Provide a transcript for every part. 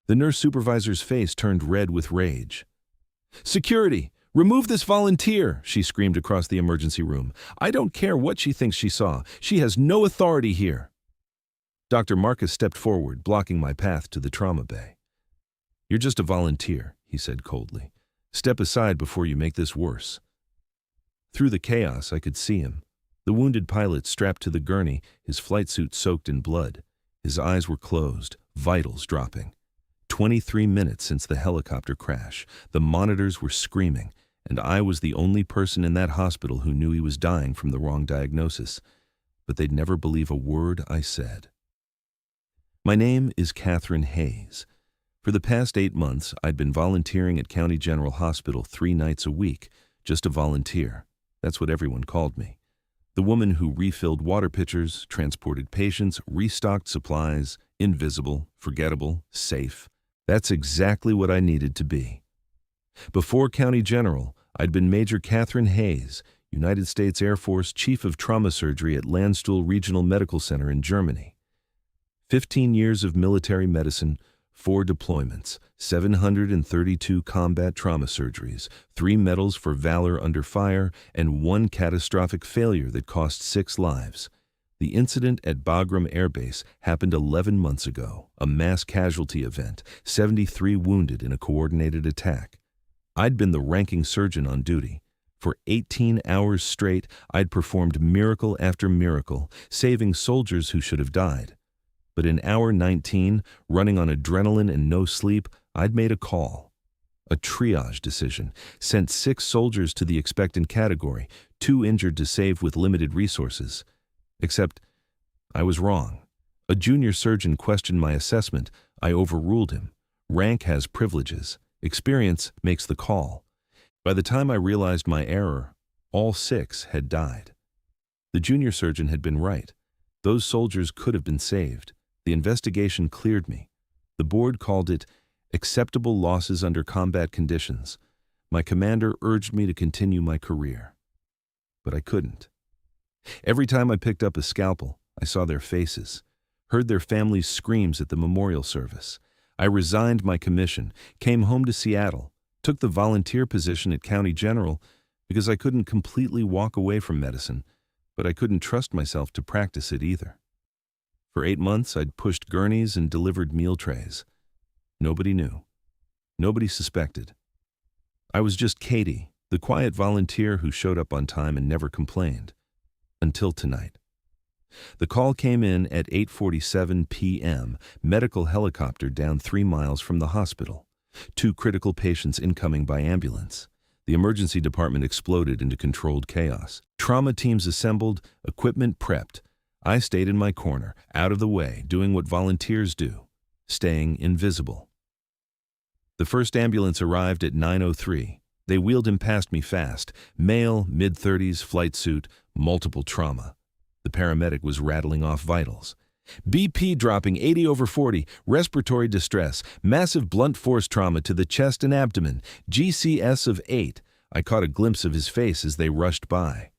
The nurse supervisor's face turned red with rage. "Security! Remove this volunteer!" she screamed across the emergency room. "I don't care what she thinks she saw. She has no authority here." Dr. Marcus stepped forward, blocking my path to the trauma bay. "You're just a volunteer," he said coldly. "Step aside before you make this worse." Through the chaos, I could see him. The wounded pilot strapped to the gurney, his flight suit soaked in blood. His eyes were closed, vitals dropping. 23 minutes since the helicopter crash. The monitors were screaming, and I was the only person in that hospital who knew he was dying from the wrong diagnosis. But they'd never believe a word I said. My name is Catherine Hayes. For the past 8 months, I'd been volunteering at County General Hospital 3 nights a week, just a volunteer. That's what everyone called me. The woman who refilled water pitchers, transported patients, restocked supplies, invisible, forgettable, safe. That's exactly what I needed to be. Before County General, I'd been Major Catherine Hayes, United States Air Force Chief of Trauma Surgery at Landstuhl Regional Medical Center in Germany. 15 years of military medicine, 4 deployments, 732 combat trauma surgeries, 3 medals for valor under fire, and 1 catastrophic failure that cost 6 lives. The incident at Bagram Air Base happened 11 months ago, a mass casualty event, 73 wounded in a coordinated attack. I'd been the ranking surgeon on duty. For 18 hours straight, I'd performed miracle after miracle, saving soldiers who should have died. But in hour 19, running on adrenaline and no sleep, I'd made a call. A triage decision, sent 6 soldiers to the expectant category, 2 injured to save with limited resources. Except, I was wrong. A junior surgeon questioned my assessment. I overruled him. Rank has privileges. Experience makes the call. By the time I realized my error, all 6 had died. The junior surgeon had been right. Those soldiers could have been saved. The investigation cleared me. The board called it acceptable losses under combat conditions. My commander urged me to continue my career. But I couldn't. Every time I picked up a scalpel, I saw their faces, heard their families' screams at the memorial service. I resigned my commission, came home to Seattle, took the volunteer position at County General because I couldn't completely walk away from medicine, but I couldn't trust myself to practice it either. For 8 months, I'd pushed gurneys and delivered meal trays. Nobody knew. Nobody suspected. I was just Katie, the quiet volunteer who showed up on time and never complained. Until tonight. The call came in at 8:47 p.m., medical helicopter down 3 miles from the hospital. 2 critical patients incoming by ambulance. The emergency department exploded into controlled chaos. Trauma teams assembled, equipment prepped. I stayed in my corner, out of the way, doing what volunteers do, staying invisible. The first ambulance arrived at 9:03. They wheeled him past me fast. Male, mid-30s, flight suit, multiple trauma. The paramedic was rattling off vitals. BP dropping 80/40, respiratory distress, massive blunt force trauma to the chest and abdomen, GCS of 8. I caught a glimpse of his face as they rushed by.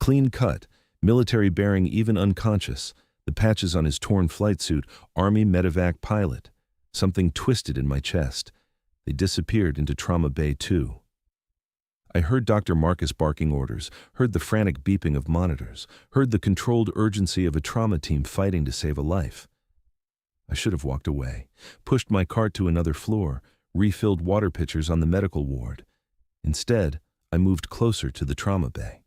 Clean cut, military bearing even unconscious, the patches on his torn flight suit, Army medevac pilot. Something twisted in my chest. They disappeared into Trauma Bay 2. I heard Dr. Marcus barking orders, heard the frantic beeping of monitors, heard the controlled urgency of a trauma team fighting to save a life. I should have walked away, pushed my cart to another floor, refilled water pitchers on the medical ward. Instead, I moved closer to the trauma bay.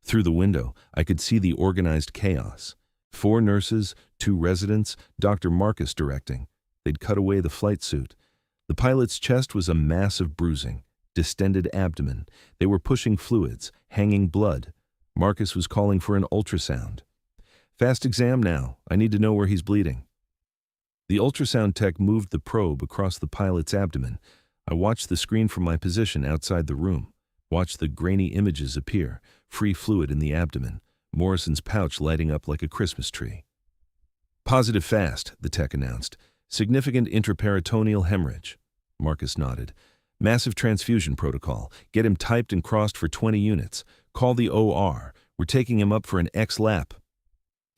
Through the window, I could see the organized chaos. 4 nurses, 2 residents, Dr. Marcus directing. They'd cut away the flight suit. The pilot's chest was a mass of bruising. Distended abdomen. They were pushing fluids, hanging blood. Marcus was calling for an ultrasound. "Fast exam now. I need to know where he's bleeding." The ultrasound tech moved the probe across the pilot's abdomen. I watched the screen from my position outside the room, watched the grainy images appear, free fluid in the abdomen, Morrison's pouch lighting up like a Christmas tree. "Positive fast," the tech announced. "Significant intraperitoneal hemorrhage." Marcus nodded. "Massive transfusion protocol. Get him typed and crossed for 20 units. Call the OR. We're taking him up for an X-lap."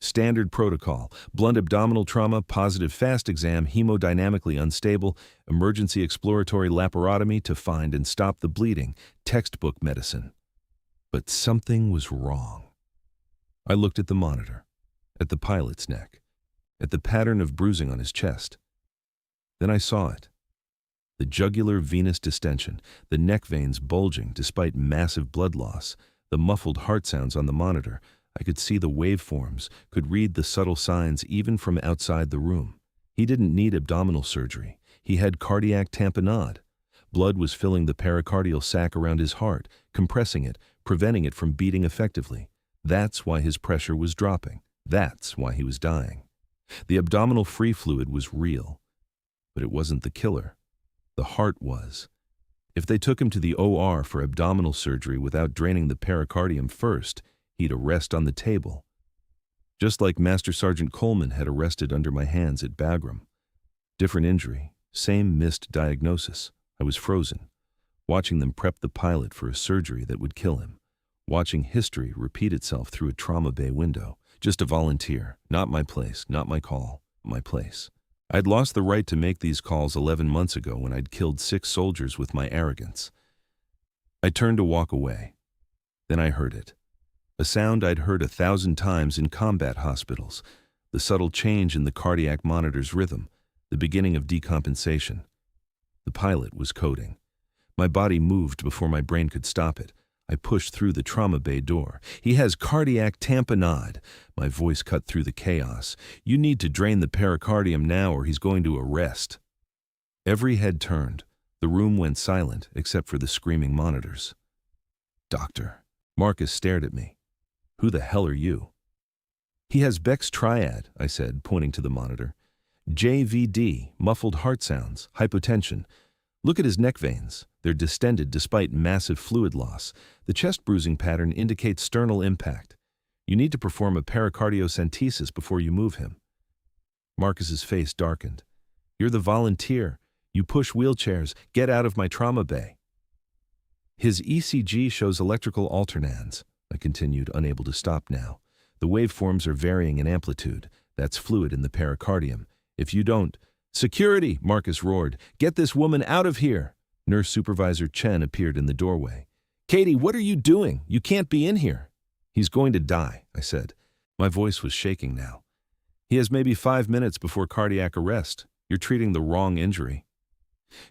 Standard protocol: blunt abdominal trauma, positive fast exam, hemodynamically unstable, emergency exploratory laparotomy to find and stop the bleeding, textbook medicine. But something was wrong. I looked at the monitor, at the pilot's neck, at the pattern of bruising on his chest. Then I saw it. The jugular venous distension, the neck veins bulging despite massive blood loss, the muffled heart sounds on the monitor. I could see the waveforms, could read the subtle signs even from outside the room. He didn't need abdominal surgery. He had cardiac tamponade. Blood was filling the pericardial sac around his heart, compressing it, preventing it from beating effectively. That's why his pressure was dropping. That's why he was dying. The abdominal free fluid was real. But it wasn't the killer. The heart was. If they took him to the OR for abdominal surgery without draining the pericardium first, he'd arrest on the table. Just like Master Sergeant Coleman had arrested under my hands at Bagram. Different injury, same missed diagnosis. I was frozen, watching them prep the pilot for a surgery that would kill him, watching history repeat itself through a trauma bay window. Just a volunteer, not my place, not my call, my place. I'd lost the right to make these calls 11 months ago when I'd killed 6 soldiers with my arrogance. I turned to walk away. Then I heard it. A sound I'd heard 1,000 times in combat hospitals, the subtle change in the cardiac monitor's rhythm, the beginning of decompensation. The pilot was coding. My body moved before my brain could stop it. I pushed through the trauma bay door. He has cardiac tamponade. My voice cut through the chaos. You need to drain the pericardium now or he's going to arrest. Every head turned. The room went silent except for the screaming monitors. Doctor. Marcus stared at me. Who the hell are you? He has Beck's triad, I said, pointing to the monitor. JVD, muffled heart sounds, hypotension. Look at his neck veins. They're distended despite massive fluid loss. The chest bruising pattern indicates sternal impact. You need to perform a pericardiocentesis before you move him. Marcus's face darkened. You're the volunteer. You push wheelchairs. Get out of my trauma bay. His ECG shows electrical alternans, I continued, unable to stop now. The waveforms are varying in amplitude. That's fluid in the pericardium. If you don't... Security, Marcus roared. Get this woman out of here. Nurse Supervisor Chen appeared in the doorway. Katie, what are you doing? You can't be in here. He's going to die, I said. My voice was shaking now. He has maybe 5 minutes before cardiac arrest. You're treating the wrong injury.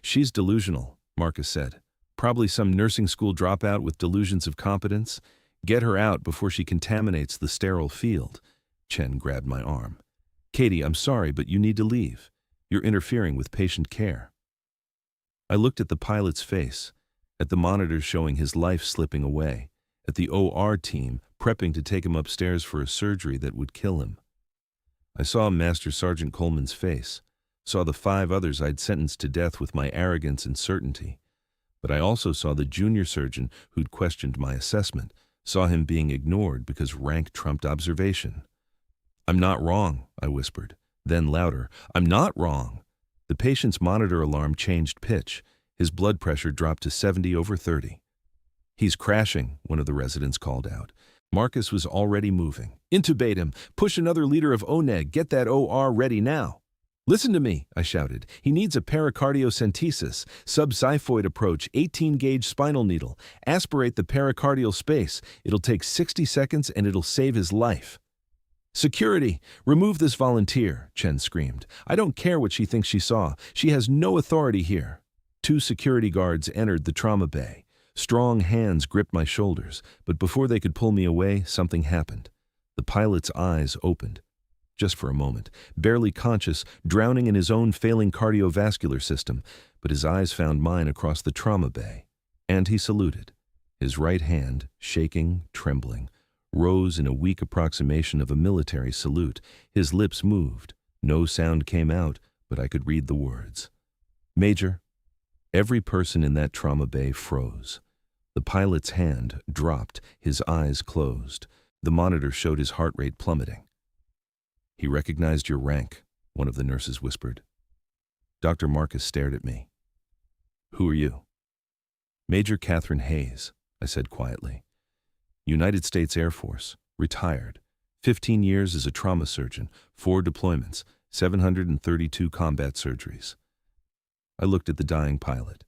She's delusional, Marcus said. Probably some nursing school dropout with delusions of competence. Get her out before she contaminates the sterile field. Chen grabbed my arm. Katie, I'm sorry, but you need to leave. You're interfering with patient care. I looked at the pilot's face, at the monitors showing his life slipping away, at the OR team prepping to take him upstairs for a surgery that would kill him. I saw Master Sergeant Coleman's face, saw the 5 others I'd sentenced to death with my arrogance and certainty. But I also saw the junior surgeon who'd questioned my assessment, saw him being ignored because rank trumped observation. I'm not wrong, I whispered. Then louder, I'm not wrong. The patient's monitor alarm changed pitch. His blood pressure dropped to 70/30. He's crashing, one of the residents called out. Marcus was already moving. Intubate him. Push another liter of ONEG. Get that OR ready now. Listen to me, I shouted. He needs a pericardiocentesis, subxiphoid approach, 18-gauge spinal needle. Aspirate the pericardial space. It'll take 60 seconds and it'll save his life. Security! Remove this volunteer, Chen screamed. I don't care what she thinks she saw. She has no authority here. 2 security guards entered the trauma bay. Strong hands gripped my shoulders, but before they could pull me away, something happened. The pilot's eyes opened. Just for a moment, barely conscious, drowning in his own failing cardiovascular system, but his eyes found mine across the trauma bay. And he saluted. His right hand, shaking, trembling, rose in a weak approximation of a military salute. His lips moved. No sound came out, but I could read the words. Major. Every person in that trauma bay froze. The pilot's hand dropped, his eyes closed. The monitor showed his heart rate plummeting. He recognized your rank, one of the nurses whispered. Dr. Marcus stared at me. Who are you? Major Catherine Hayes, I said quietly. United States Air Force, retired, 15 years as a trauma surgeon, 4 deployments, 732 combat surgeries. I looked at the dying pilot.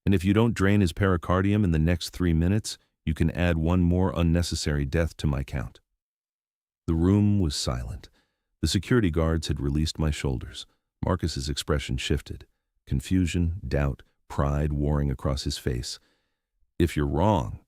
And if you don't drain his pericardium in the next 3 minutes, you can add one more unnecessary death to my count. The room was silent. The security guards had released my shoulders. Marcus's expression shifted. Confusion, doubt, pride warring across his face. If you're wrong,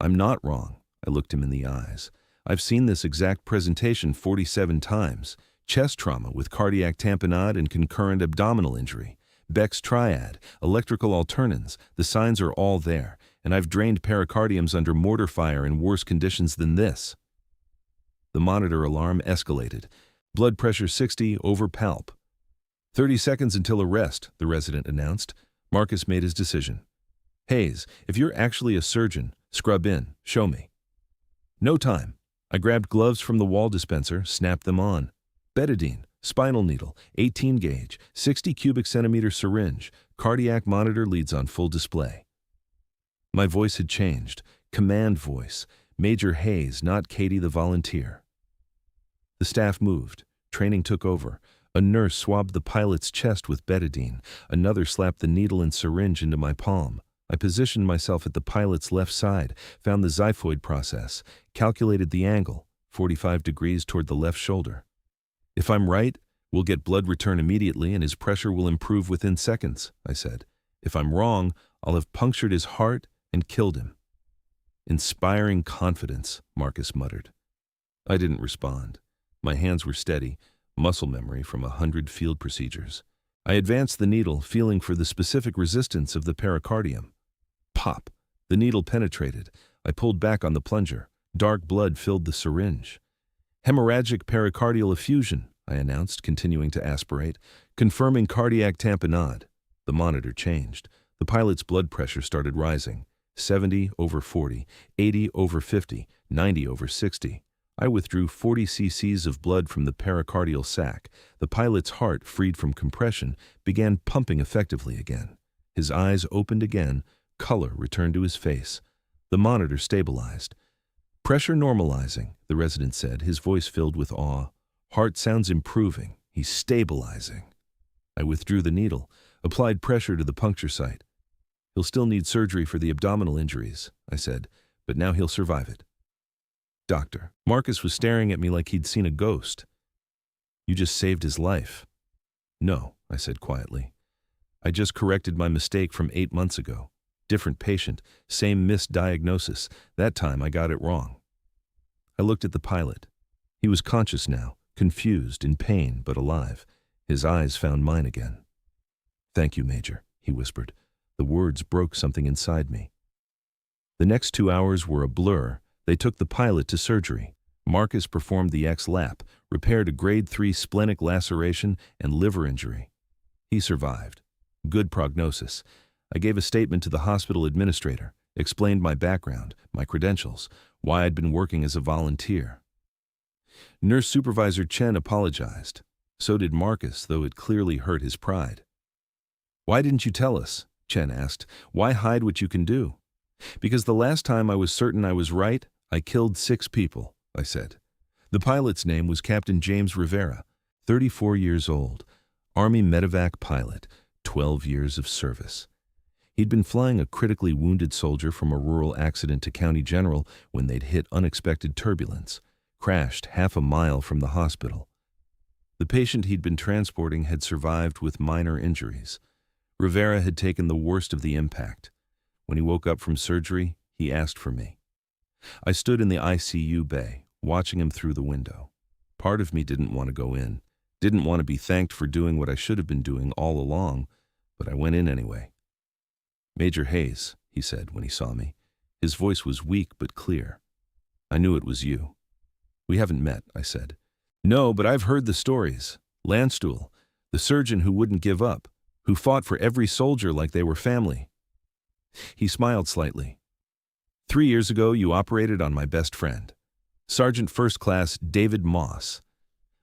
I'm not wrong. I looked him in the eyes. I've seen this exact presentation 47 times. Chest trauma with cardiac tamponade and concurrent abdominal injury. Beck's triad, electrical alternans, the signs are all there, and I've drained pericardiums under mortar fire in worse conditions than this. The monitor alarm escalated. Blood pressure 60 over palp. 30 seconds until arrest, the resident announced. Marcus made his decision. Hayes, if you're actually a surgeon, scrub in, show me. No time. I grabbed gloves from the wall dispenser, snapped them on. Betadine, spinal needle, 18 gauge, 60 cubic centimeter syringe, cardiac monitor leads on full display. My voice had changed. Command voice. Major Hayes, not Katie the volunteer. The staff moved. Training took over. A nurse swabbed the pilot's chest with betadine. Another slapped the needle and syringe into my palm. I positioned myself at the pilot's left side, found the xiphoid process, calculated the angle, 45 degrees toward the left shoulder. If I'm right, we'll get blood return immediately and his pressure will improve within seconds, I said. If I'm wrong, I'll have punctured his heart and killed him. Inspiring confidence, Marcus muttered. I didn't respond. My hands were steady, muscle memory from 100 field procedures. I advanced the needle, feeling for the specific resistance of the pericardium. Pop! The needle penetrated. I pulled back on the plunger. Dark blood filled the syringe. Hemorrhagic pericardial effusion, I announced, continuing to aspirate, confirming cardiac tamponade. The monitor changed. The pilot's blood pressure started rising. 70 over 40, 80 over 50, 90 over 60. I withdrew 40 cc's of blood from the pericardial sac. The pilot's heart, freed from compression, began pumping effectively again. His eyes opened again. Color returned to his face. The monitor stabilized. Pressure normalizing, the resident said, his voice filled with awe. Heart sounds improving. He's stabilizing. I withdrew the needle, applied pressure to the puncture site. He'll still need surgery for the abdominal injuries, I said, but now he'll survive it. Doctor, Marcus was staring at me like he'd seen a ghost. You just saved his life. No, I said quietly. I just corrected my mistake from 8 months ago. Different patient, same misdiagnosis. That time I got it wrong. I looked at the pilot. He was conscious now, confused, in pain, but alive. His eyes found mine again. Thank you, Major, he whispered. The words broke something inside me. The next 2 hours were a blur. They took the pilot to surgery. Marcus performed the X-lap, repaired a grade 3 splenic laceration and liver injury. He survived. Good prognosis. I gave a statement to the hospital administrator, explained my background, my credentials, why I'd been working as a volunteer. Nurse Supervisor Chen apologized. So did Marcus, though it clearly hurt his pride. Why didn't you tell us? Chen asked. Why hide what you can do? Because the last time I was certain I was right, I killed 6 people, I said. The pilot's name was Captain James Rivera, 34 years old, Army medevac pilot, 12 years of service. He'd been flying a critically wounded soldier from a rural accident to County General when they'd hit unexpected turbulence, crashed half a mile from the hospital. The patient he'd been transporting had survived with minor injuries. Rivera had taken the worst of the impact. When he woke up from surgery, he asked for me. I stood in the ICU bay, watching him through the window. Part of me didn't want to go in, didn't want to be thanked for doing what I should have been doing all along, but I went in anyway. Major Hayes, he said when he saw me. His voice was weak but clear. I knew it was you. We haven't met, I said. No, but I've heard the stories. Landstuhl, the surgeon who wouldn't give up, who fought for every soldier like they were family. He smiled slightly. 3 years ago, you operated on my best friend, Sergeant First Class David Moss.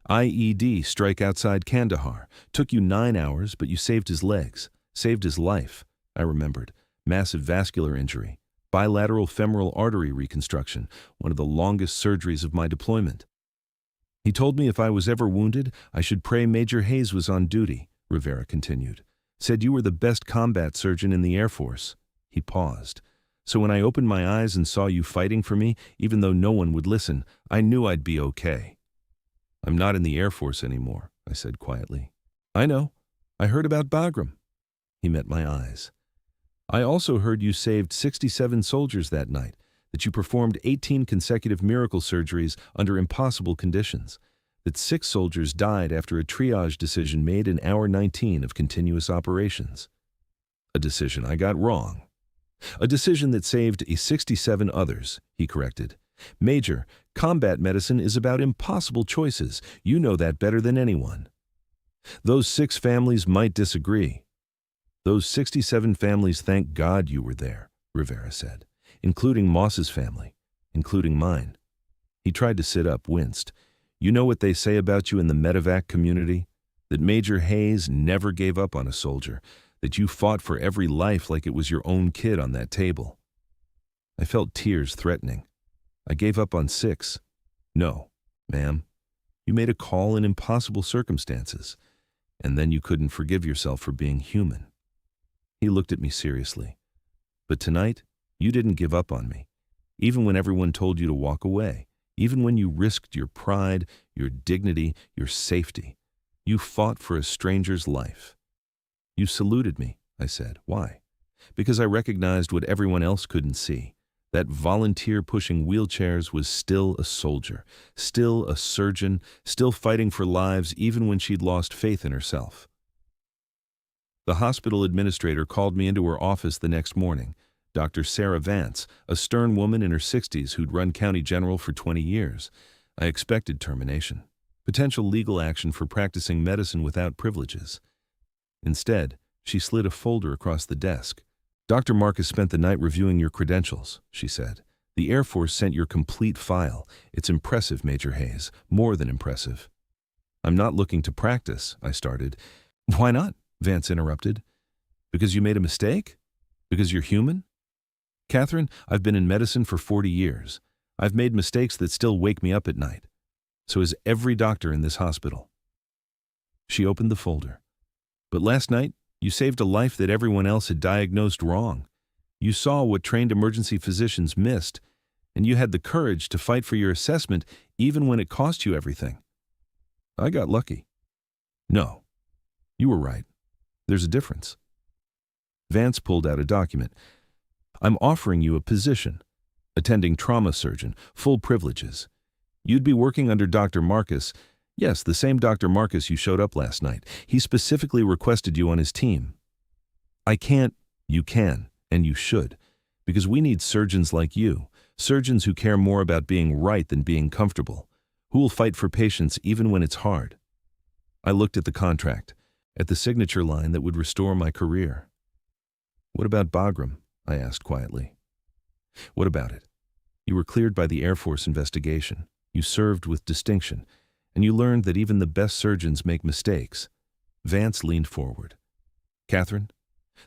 IED strike outside Kandahar. Took you 9 hours, but you saved his legs, saved his life. I remembered. Massive vascular injury. Bilateral femoral artery reconstruction, one of the longest surgeries of my deployment. He told me if I was ever wounded, I should pray Major Hayes was on duty, Rivera continued. Said you were the best combat surgeon in the Air Force. He paused. So when I opened my eyes and saw you fighting for me, even though no one would listen, I knew I'd be okay. I'm not in the Air Force anymore, I said quietly. I know. I heard about Bagram. He met my eyes. I also heard you saved 67 soldiers that night, that you performed 18 consecutive miracle surgeries under impossible conditions, that 6 soldiers died after a triage decision made in hour 19 of continuous operations. A decision I got wrong. A decision that saved 67 others, he corrected. Major, combat medicine is about impossible choices. You know that better than anyone. Those 6 families might disagree. Those 67 families thank God you were there, Rivera said, including Moss's family, including mine. He tried to sit up, winced. You know what they say about you in the medevac community? That Major Hayes never gave up on a soldier, that you fought for every life like it was your own kid on that table. I felt tears threatening. I gave up on 6. No, ma'am. You made a call in impossible circumstances, and then you couldn't forgive yourself for being human. He looked at me seriously. But tonight, you didn't give up on me, even when everyone told you to walk away, even when you risked your pride, your dignity, your safety. You fought for a stranger's life. You saluted me, I said. Why? Because I recognized what everyone else couldn't see. That volunteer pushing wheelchairs was still a soldier, still a surgeon, still fighting for lives even when she'd lost faith in herself. The hospital administrator called me into her office the next morning, Dr. Sarah Vance, a stern woman in her 60s who'd run County General for 20 years. I expected termination, potential legal action for practicing medicine without privileges. Instead, she slid a folder across the desk. Dr. Marcus spent the night reviewing your credentials, she said. The Air Force sent your complete file. It's impressive, Major Hayes, more than impressive. I'm not looking to practice, I started. Why not? Vance interrupted. Because you made a mistake? Because you're human? Catherine, I've been in medicine for 40 years. I've made mistakes that still wake me up at night. So has every doctor in this hospital. She opened the folder. But last night, you saved a life that everyone else had diagnosed wrong. You saw what trained emergency physicians missed, and you had the courage to fight for your assessment even when it cost you everything. I got lucky. No, you were right. There's a difference. Vance pulled out a document. I'm offering you a position, attending trauma surgeon, full privileges. You'd be working under Dr. Marcus. Yes, the same Dr. Marcus you showed up last night. He specifically requested you on his team. I can't. You can, and you should, because we need surgeons like you, surgeons who care more about being right than being comfortable, who will fight for patients even when it's hard. I looked at the contract, at the signature line that would restore my career. What about Bagram? I asked quietly. What about it? You were cleared by the Air Force investigation. You served with distinction, and you learned that even the best surgeons make mistakes. Vance leaned forward. Catherine,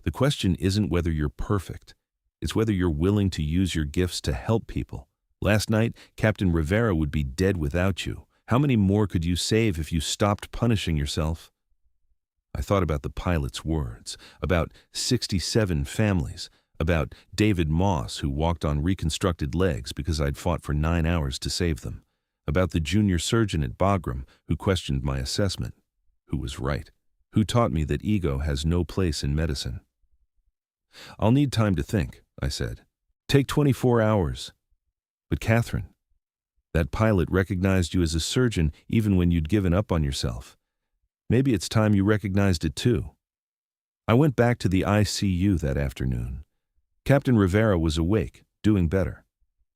the question isn't whether you're perfect. It's whether you're willing to use your gifts to help people. Last night, Captain Rivera would be dead without you. How many more could you save if you stopped punishing yourself? I thought about the pilot's words, about 67 families, about David Moss, who walked on reconstructed legs because I'd fought for 9 hours to save them, about the junior surgeon at Bagram who questioned my assessment, who was right, who taught me that ego has no place in medicine. I'll need time to think, I said. Take 24 hours. But Catherine, that pilot recognized you as a surgeon even when you'd given up on yourself. Maybe it's time you recognized it too. I went back to the ICU that afternoon. Captain Rivera was awake, doing better.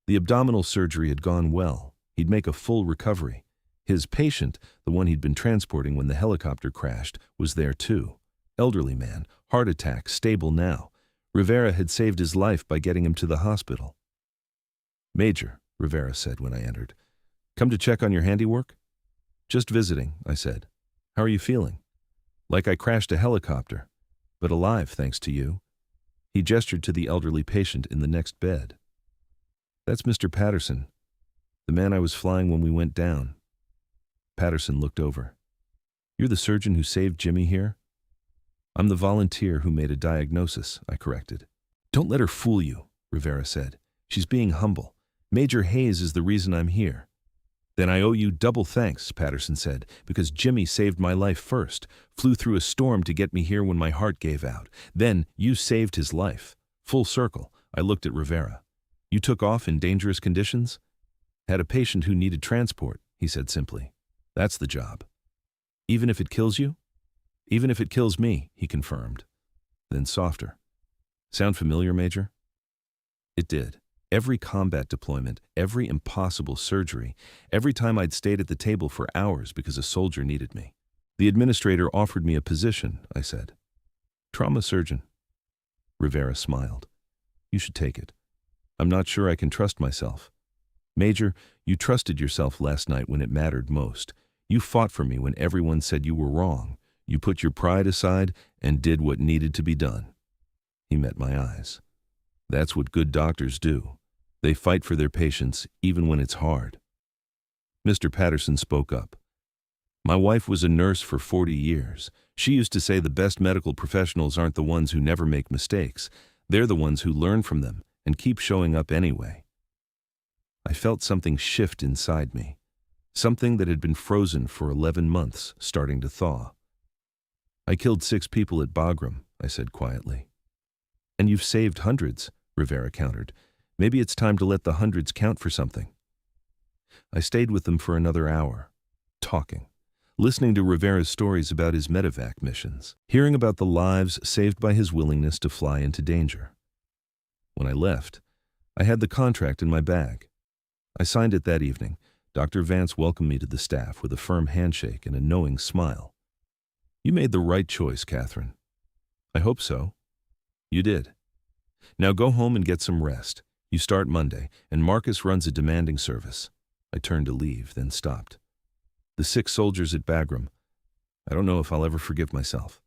The abdominal surgery had gone well. He'd make a full recovery. His patient, the one he'd been transporting when the helicopter crashed, was there too. Elderly man, heart attack, stable now. Rivera had saved his life by getting him to the hospital. Major, Rivera said when I entered. Come to check on your handiwork? Just visiting, I said. How are you feeling? Like I crashed a helicopter, but alive thanks to you. He gestured to the elderly patient in the next bed. That's Mr. Patterson, the man I was flying when we went down. Patterson looked over. You're the surgeon who saved Jimmy here? I'm the volunteer who made a diagnosis, I corrected. Don't let her fool you, Rivera said. She's being humble. Major Hayes is the reason I'm here. Then I owe you double thanks, Patterson said, because Jimmy saved my life first, flew through a storm to get me here when my heart gave out. Then you saved his life. Full circle, I looked at Rivera. You took off in dangerous conditions? Had a patient who needed transport, he said simply. That's the job. Even if it kills you? Even if it kills me, he confirmed. Then softer. Sound familiar, Major? It did. Every combat deployment, every impossible surgery, every time I'd stayed at the table for hours because a soldier needed me. The administrator offered me a position, I said. Trauma surgeon. Rivera smiled. You should take it. I'm not sure I can trust myself. Major, you trusted yourself last night when it mattered most. You fought for me when everyone said you were wrong. You put your pride aside and did what needed to be done. He met my eyes. That's what good doctors do. They fight for their patients even when it's hard. Mr. Patterson spoke up. My wife was a nurse for 40 years. She used to say the best medical professionals aren't the ones who never make mistakes. They're the ones who learn from them and keep showing up anyway. I felt something shift inside me. Something that had been frozen for 11 months starting to thaw. I killed 6 people at Bagram, I said quietly. And you've saved hundreds, Rivera countered. Maybe it's time to let the hundreds count for something. I stayed with them for another hour, talking, listening to Rivera's stories about his medevac missions, hearing about the lives saved by his willingness to fly into danger. When I left, I had the contract in my bag. I signed it that evening. Dr. Vance welcomed me to the staff with a firm handshake and a knowing smile. You made the right choice, Catherine. I hope so. You did. Now go home and get some rest. You start Monday, and Marcus runs a demanding service. I turned to leave, then stopped. The 6 soldiers at Bagram. I don't know if I'll ever forgive myself.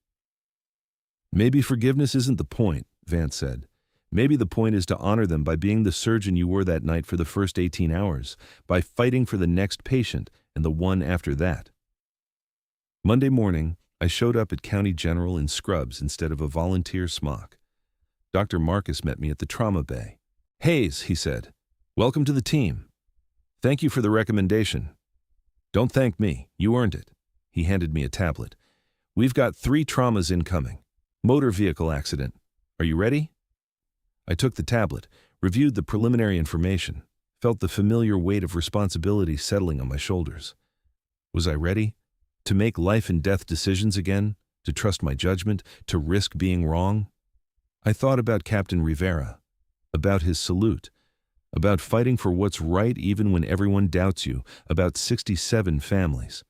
Maybe forgiveness isn't the point, Vance said. Maybe the point is to honor them by being the surgeon you were that night for the first 18 hours, by fighting for the next patient and the one after that. Monday morning, I showed up at County General in scrubs instead of a volunteer smock. Dr. Marcus met me at the trauma bay. Hayes, he said, welcome to the team. Thank you for the recommendation. Don't thank me, you earned it. He handed me a tablet. We've got 3 traumas incoming. Motor vehicle accident. Are you ready? I took the tablet, reviewed the preliminary information, felt the familiar weight of responsibility settling on my shoulders. Was I ready? To make life and death decisions again? To trust my judgment? To risk being wrong? I thought about Captain Rivera, about his salute, about fighting for what's right even when everyone doubts you, about 67 families.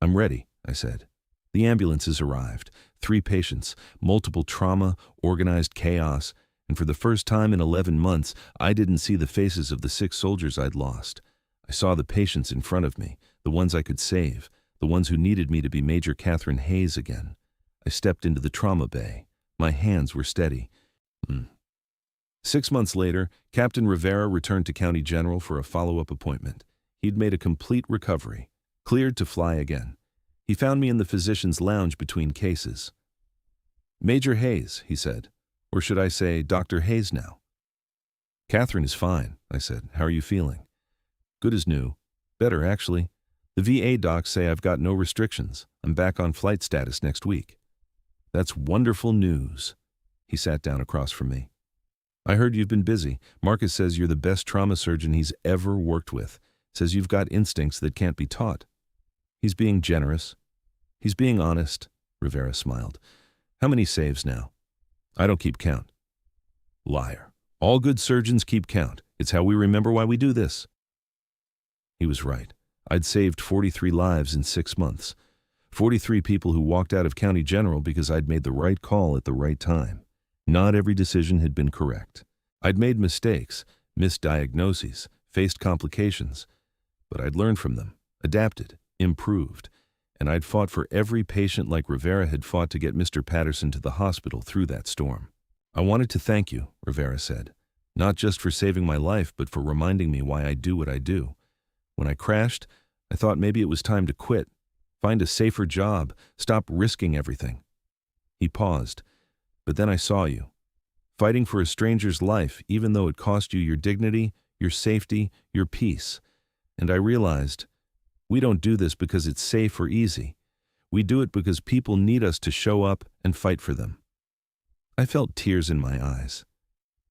I'm ready, I said. The ambulances arrived, 3 patients, multiple trauma, organized chaos, and for the first time in 11 months, I didn't see the faces of the 6 soldiers I'd lost. I saw the patients in front of me, the ones I could save, the ones who needed me to be Major Catherine Hayes again. I stepped into the trauma bay. My hands were steady. 6 months later, Captain Rivera returned to County General for a follow-up appointment. He'd made a complete recovery, cleared to fly again. He found me in the physician's lounge between cases. Major Hayes, he said. Or should I say Dr. Hayes now? Catherine is fine, I said. How are you feeling? Good as new. Better, actually. The VA docs say I've got no restrictions. I'm back on flight status next week. That's wonderful news. He sat down across from me. I heard you've been busy. Marcus says you're the best trauma surgeon he's ever worked with. Says you've got instincts that can't be taught. He's being generous. He's being honest. Rivera smiled. How many saves now? I don't keep count. Liar. All good surgeons keep count. It's how we remember why we do this. He was right. I'd saved 43 lives in 6 months. 43 people who walked out of County General because I'd made the right call at the right time. Not every decision had been correct. I'd made mistakes, missed diagnoses, faced complications. But I'd learned from them, adapted, improved. And I'd fought for every patient like Rivera had fought to get Mr. Patterson to the hospital through that storm. I wanted to thank you, Rivera said. Not just for saving my life, but for reminding me why I do what I do. When I crashed, I thought maybe it was time to quit, find a safer job, stop risking everything. He paused, but then I saw you, fighting for a stranger's life even though it cost you your dignity, your safety, your peace. And I realized, we don't do this because it's safe or easy. We do it because people need us to show up and fight for them. I felt tears in my eyes.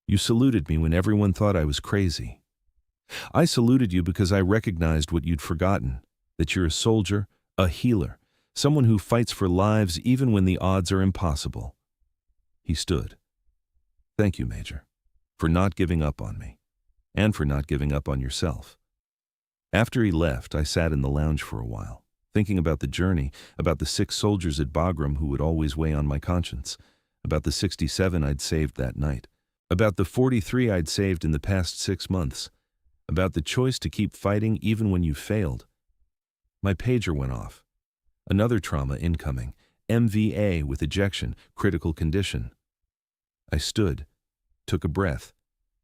You saluted me when everyone thought I was crazy. I saluted you because I recognized what you'd forgotten, that you're a soldier, a healer, someone who fights for lives even when the odds are impossible. He stood. Thank you, Major, for not giving up on me, and for not giving up on yourself. After he left, I sat in the lounge for a while, thinking about the journey, about the 6 soldiers at Bagram who would always weigh on my conscience, about the 67 I'd saved that night, about the 43 I'd saved in the past 6 months, about the choice to keep fighting even when you failed. My pager went off. Another trauma incoming, MVA with ejection, critical condition. I stood, took a breath,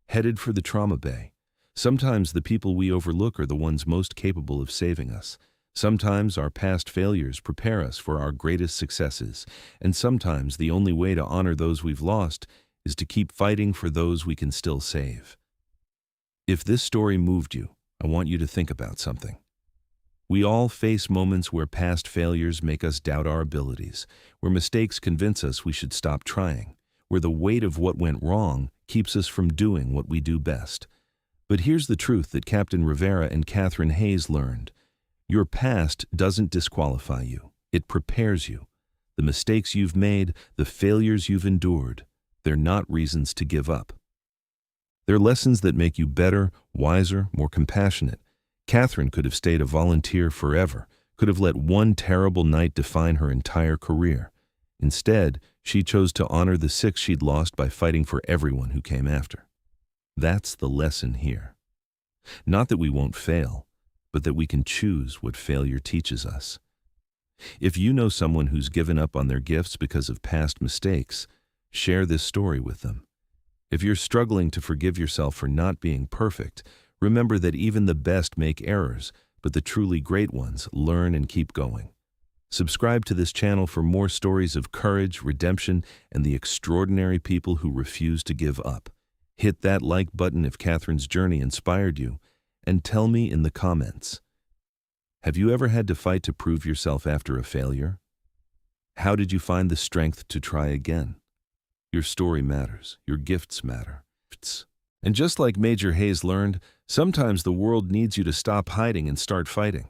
headed for the trauma bay. Sometimes the people we overlook are the ones most capable of saving us. Sometimes our past failures prepare us for our greatest successes, and sometimes the only way to honor those we've lost is to keep fighting for those we can still save. If this story moved you, I want you to think about something. We all face moments where past failures make us doubt our abilities, where mistakes convince us we should stop trying, where the weight of what went wrong keeps us from doing what we do best. But here's the truth that Captain Rivera and Catherine Hayes learned. Your past doesn't disqualify you. It prepares you. The mistakes you've made, the failures you've endured, they're not reasons to give up. They're lessons that make you better, wiser, more compassionate. Catherine could have stayed a volunteer forever, could have let one terrible night define her entire career. Instead, she chose to honor the 6 she'd lost by fighting for everyone who came after. That's the lesson here. Not that we won't fail, but that we can choose what failure teaches us. If you know someone who's given up on their gifts because of past mistakes, share this story with them. If you're struggling to forgive yourself for not being perfect, remember that even the best make errors, but the truly great ones learn and keep going. Subscribe to this channel for more stories of courage, redemption, and the extraordinary people who refuse to give up. Hit that like button if Catherine's journey inspired you, and tell me in the comments. Have you ever had to fight to prove yourself after a failure? How did you find the strength to try again? Your story matters. Your gifts matter. And just like Major Hayes learned, sometimes the world needs you to stop hiding and start fighting.